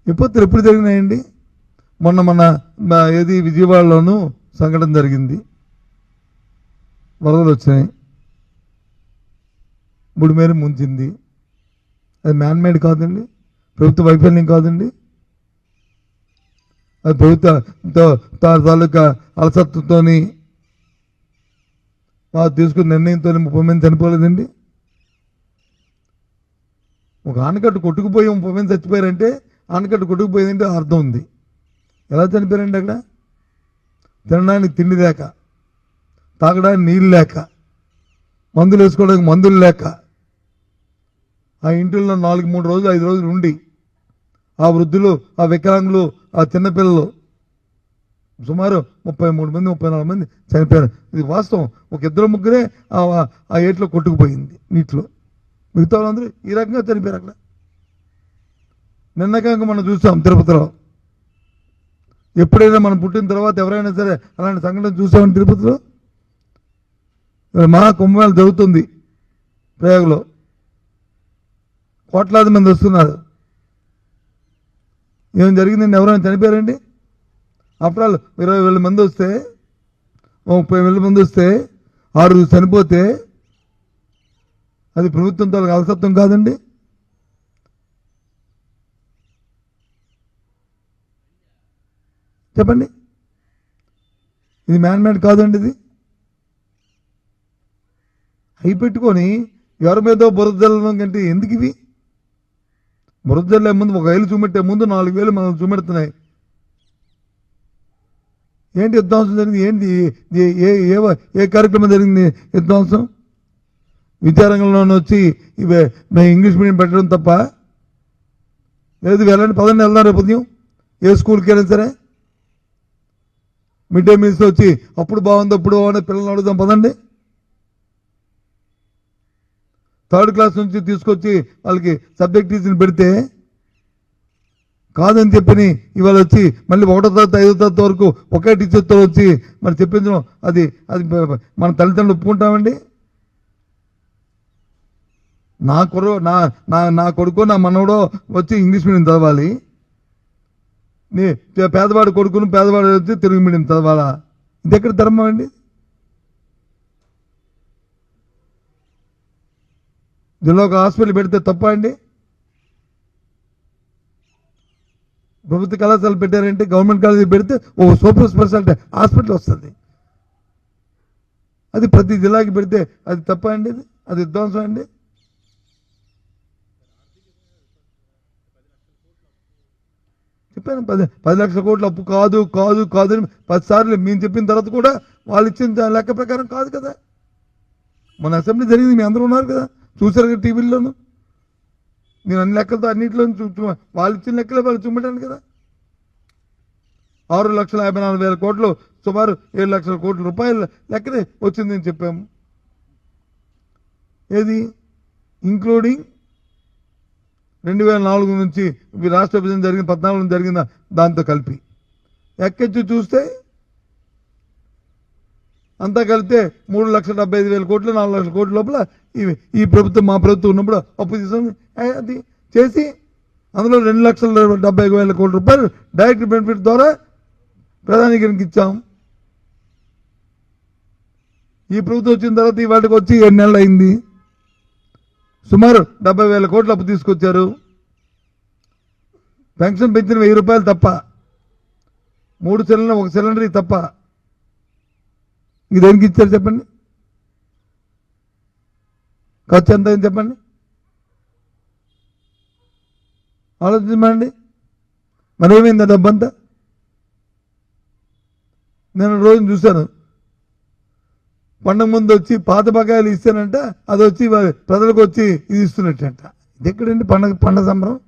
విపత్తులు ఎప్పుడు జరిగినాయండి? మన ఏది విజయవాడలోనూ సంఘటన జరిగింది, వరదలు వచ్చినాయి, బుడిమేరు ముంచింది. అది మ్యాన్మేడ్ కాదండి, ప్రభుత్వ వైఫల్యం కాదండి, అది ప్రభుత్వ తాలూకా అలసత్వంతో తీసుకున్న నిర్ణయంతో 30 మంది చనిపోలేదండి. ఒక ఆనకట్టు కొట్టుకుపోయి 30 మంది చచ్చిపోయారంటే ఆనకట్టు కొట్టుకుపోయిందంటే అర్థం ఉంది. ఎలా చనిపోయారండి? అక్కడ తినడానికి తిండి లేక, తాగడానికి నీళ్ళు లేక, మందులు వేసుకోవడానికి మందులు లేక, ఆ ఇంటిల్లో 3 రోజులు 5 రోజులు ఉండి ఆ వృద్ధులు, ఆ వికలాంగులు, ఆ చిన్నపిల్లలు సుమారు 33 మంది 34 మంది చనిపోయారు. ఇది వాస్తవం. ఒక 2-3 ఆ ఏట్లో కొట్టుకుపోయింది నీటిలో. మిగతా వాళ్ళందరూ ఈ రకంగా చనిపోయారు అక్కడ. నిన్నకంగా మనం చూసాం తిరుపతిలో. ఎప్పుడైనా మనం పుట్టిన తర్వాత ఎవరైనా సరే అలాంటి సంఘటన చూసామని తిరుపతిలో. మహా కుంభమేళ జరుగుతుంది ప్రయాగలో, కోట్లాది మంది వస్తున్నారు. ఏం జరిగిందండి? ఎవరైనా చనిపోయారండి? ఆఫ్టర్ ఆల్ 20,000 మంది వస్తే, 30,000 మంది వస్తే 6 చనిపోతే అది ప్రభుత్వంతో అలసత్వం కాదండి? చెప్పండి. ఇది మ్యాన్మేడ్ కాదండి. ఇది అయి పెట్టుకొని ఎవరి మీదో బురద జల్లడం కంటే ఎందుకు ఇవి? బురద జల్లే ముందు 1 వేలు చూపెట్టే ముందు 4 వేలు మనం చూపెడుతున్నాయి. ఏంటి విధ్వంసం జరిగింది? ఏంటి ఏ కార్యక్రమం జరిగింది? విధ్వంసం విద్యారంగంలోనే వచ్చి ఇంగ్లీష్ మీడియం పెట్టడం తప్ప లేదు. వెళ్ళండి, పదండి, వెళ్దాం రేపు ఉదయం ఏ స్కూల్కి అయినా సరే. మిడ్ డే మీల్స్ వచ్చి అప్పుడు బాగుంది అప్పుడు బాగుంది పిల్లల్ని అడుగుదాం, పదండి. 3rd క్లాస్ నుంచి తీసుకొచ్చి వాళ్ళకి సబ్జెక్ట్ టీచర్ని పెడితే కాదని చెప్పని ఇవాళ వచ్చి మళ్ళీ 1వ తరగతి 5వ తరగతి వరకు ఒకే టీచర్తో వచ్చి మరి చెప్పించడం అది మన తల్లిదండ్రులు ఒప్పుకుంటామండి? నా కొడుకు నా మనవడో వచ్చి ఇంగ్లీష్ మీడియం చదవాలి, పేదవాడి కొడుకును పేదవాడు వచ్చి తెలుగు మీడియం చదవాలా? ఇది ఎక్కడ ధర్మం అండి? జిల్లా ఒక హాస్పిటల్ పెడితే తప్ప అండి? ప్రభుత్వ కళాశాలలు పెట్టారంటే, గవర్నమెంట్ కాలేజీ పెడితే ఓ సూపర్ స్పెషాలిటీ హాస్పిటల్ వస్తుంది. అది ప్రతి జిల్లాకి పెడితే అది తప్ప అండి? అది విధ్వంసం అండి? చెప్పాను 10 లక్షల కోట్ల అప్పు కాదు కాదు కాదు అని 10 సార్లు మేము చెప్పిన తర్వాత కూడా వాళ్ళు ఇచ్చిన లెక్క ప్రకారం కాదు కదా. మన అసెంబ్లీ జరిగింది, మీ అందరూ ఉన్నారు కదా, చూశారు కదా టీవీల్లోనూ. నేను అన్ని లెక్కలతో అన్నింటిలో వాళ్ళు ఇచ్చిన లెక్కలే వాళ్ళు చూపెట్టాను కదా. 6,54,000 కోట్లు, సుమారు 7 లక్షల కోట్ల రూపాయల లెక్కనే వచ్చిందని చెప్పాము. ఏది ఇంక్లూడింగ్ 2004 నుంచి రాష్ట్ర విభజన జరిగిన 14 నుంచి జరిగిన దాంతో కలిపి ఎక్కించి చూస్తే అంతా కలిపితే 3,75,000 కోట్లు 4 లక్షల కోట్ల లోపల ఈ ప్రభుత్వం మా ప్రభుత్వం ఉన్నప్పుడు అప్పు తీసుకొని అది చేసి అందులో 2,70,000 కోట్ల రూపాయలు డైరెక్ట్ బెనిఫిట్ ద్వారా ప్రధానికి ఇచ్చాం. ఈ ప్రభుత్వం వచ్చిన తర్వాత ఈ వాటికి వచ్చి 7 నెలలు అయింది. సుమారు 70,000 కోట్లు అప్పు తీసుకొచ్చారు. పెన్షన్ పెంచిన 1,000 రూపాయలు తప్ప, 3 సిలిండర్ 1 సిలిండర్ తప్ప ఇది దేనికి ఇచ్చారు చెప్పండి? ఖర్చు ఎంత అయింది చెప్పండి? ఆలోచించమండి. మరి ఏమైంది డబ్బంతా? నేను రోజు చూశాను, పండగ ముందు వచ్చి పాత బకాయిలు ఇస్తానంట, అది వచ్చి ప్రజలకు వచ్చి ఇది ఇస్తున్నట్టంట. ఇది ఎక్కడండి పండగ సంబరం?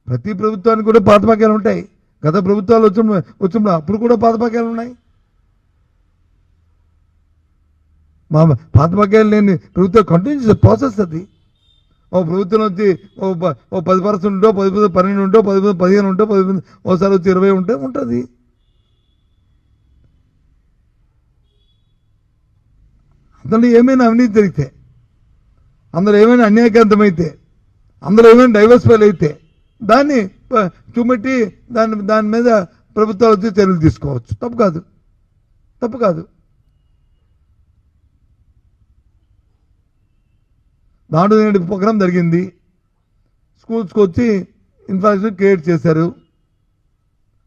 ప్రతి ప్రభుత్వానికి కూడా పాత బకాయిలు ఉంటాయి. గత ప్రభుత్వాలు వచ్చినప్పుడు అప్పుడు కూడా పాత బకాయిలు ఉన్నాయి. మా పాత బకాయిలు లేని ప్రభుత్వం కంటిన్యూస్ ప్రాసెస్ అది. ఓ ప్రభుత్వం వచ్చి ఓ 10% ఉంటో 10, 12 ఉంటో 10, 15 ఉంటో 10, ఓసారి వచ్చి 20 ఉంటే ఉంటుంది. అందులో ఏమైనా అవినీతి జరిగితే, అందులో ఏమైనా అన్యాయకాంతమైతే, అందులో ఏమైనా డైవర్సిఫైల్ అయితే దాన్ని చూపెట్టి దాని మీద ప్రభుత్వాలు వచ్చి చర్యలు తీసుకోవచ్చు. తప్పు కాదు. నాడు నేడు ప్రోగ్రాం జరిగింది, స్కూల్స్కి వచ్చి ఇన్ఫ్రాస్ట్రక్చర్ క్రియేట్ చేశారు.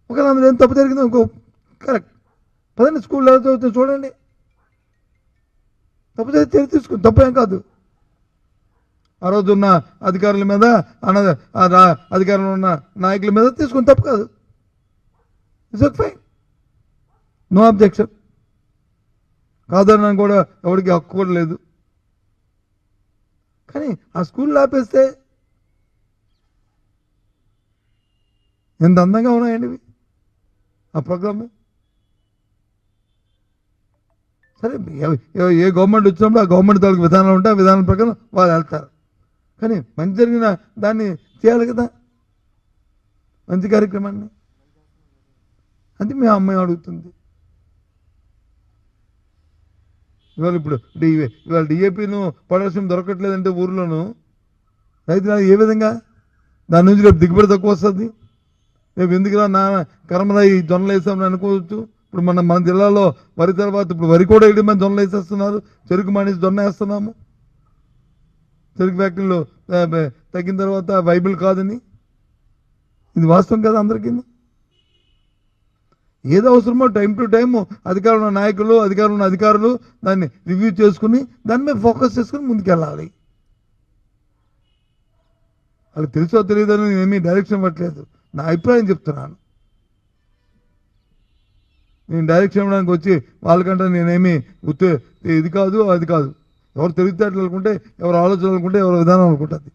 ఒకవేళ అందులో ఏం తప్పు జరిగిందో ఇంకో కరెక్ట్ పదండి, స్కూల్లో చదివితే చూడండి, తప్పు చేసి చర్య తీసుకుని తప్పు ఏం కాదు. ఆ రోజు ఉన్న అధికారుల మీద అధికారంలో ఉన్న నాయకుల మీద తీసుకుని తప్పు కాదు. It's okay, fine, no objection. కాదన్నా కూడా ఎవరికి హక్కు కూడా లేదు. కానీ ఆ స్కూల్లో ఆపేస్తే ఎంత అందంగా ఉన్నాయండి ఇవి, ఆ ప్రోగ్రాము. సరే, ఏ గవర్నమెంట్ వచ్చినప్పుడు ఆ గవర్నమెంట్ తాలూకు విధానాలు ఉంటే ఆ విధానం ప్రకారం వాళ్ళు వెళ్తారు. కానీ మంచి జరిగిన దాన్ని చేయాలి కదా, మంచి కార్యక్రమాన్ని. అది మీ అమ్మాయి అడుగుతుంది. ఇవాళ డిఏపీను పొటాషియం దొరకట్లేదంటే ఊర్లోనూ రైతులు ఏ విధంగా దాని నుంచి రేపు దిగుబడి తక్కువ వస్తుంది. రేపు ఎందుకురా నా కర్మరా ఈ జొన్నలు వేసామని అనుకోవచ్చు. ఇప్పుడు మన జిల్లాలో వరి తర్వాత ఇప్పుడు వరి కూడా వేయడం మంది జొన్నలు వేసేస్తున్నారు. చెరుకు మానేసి జొన్న వేస్తున్నాము. చెరుకు ఫ్యాక్టరీలో తగ్గిన తర్వాత వైబుల్ కాదని, ఇది వాస్తవం కదా అందరికీ. ఏదో అవసరమో టైం టు టైం అధికారులు ఉన్న నాయకులు, అధికారులు దాన్ని రివ్యూ చేసుకుని దాని మీద ఫోకస్ చేసుకుని ముందుకెళ్ళాలి. వాళ్ళకి తెలుసో తెలియదని నేనేమీ డైరెక్షన్ ఇవ్వట్లేదు, నా అభిప్రాయం చెప్తున్నాను. నేను డైరెక్షన్ ఇవ్వడానికి వచ్చి వాళ్ళకంటే నేనేమి ఇది కాదు అది కాదు. ఎవరు తెలివితేటలు అనుకుంటే, ఎవరు ఆలోచనలు అనుకుంటే, ఎవరు విధానం అనుకుంటుంది.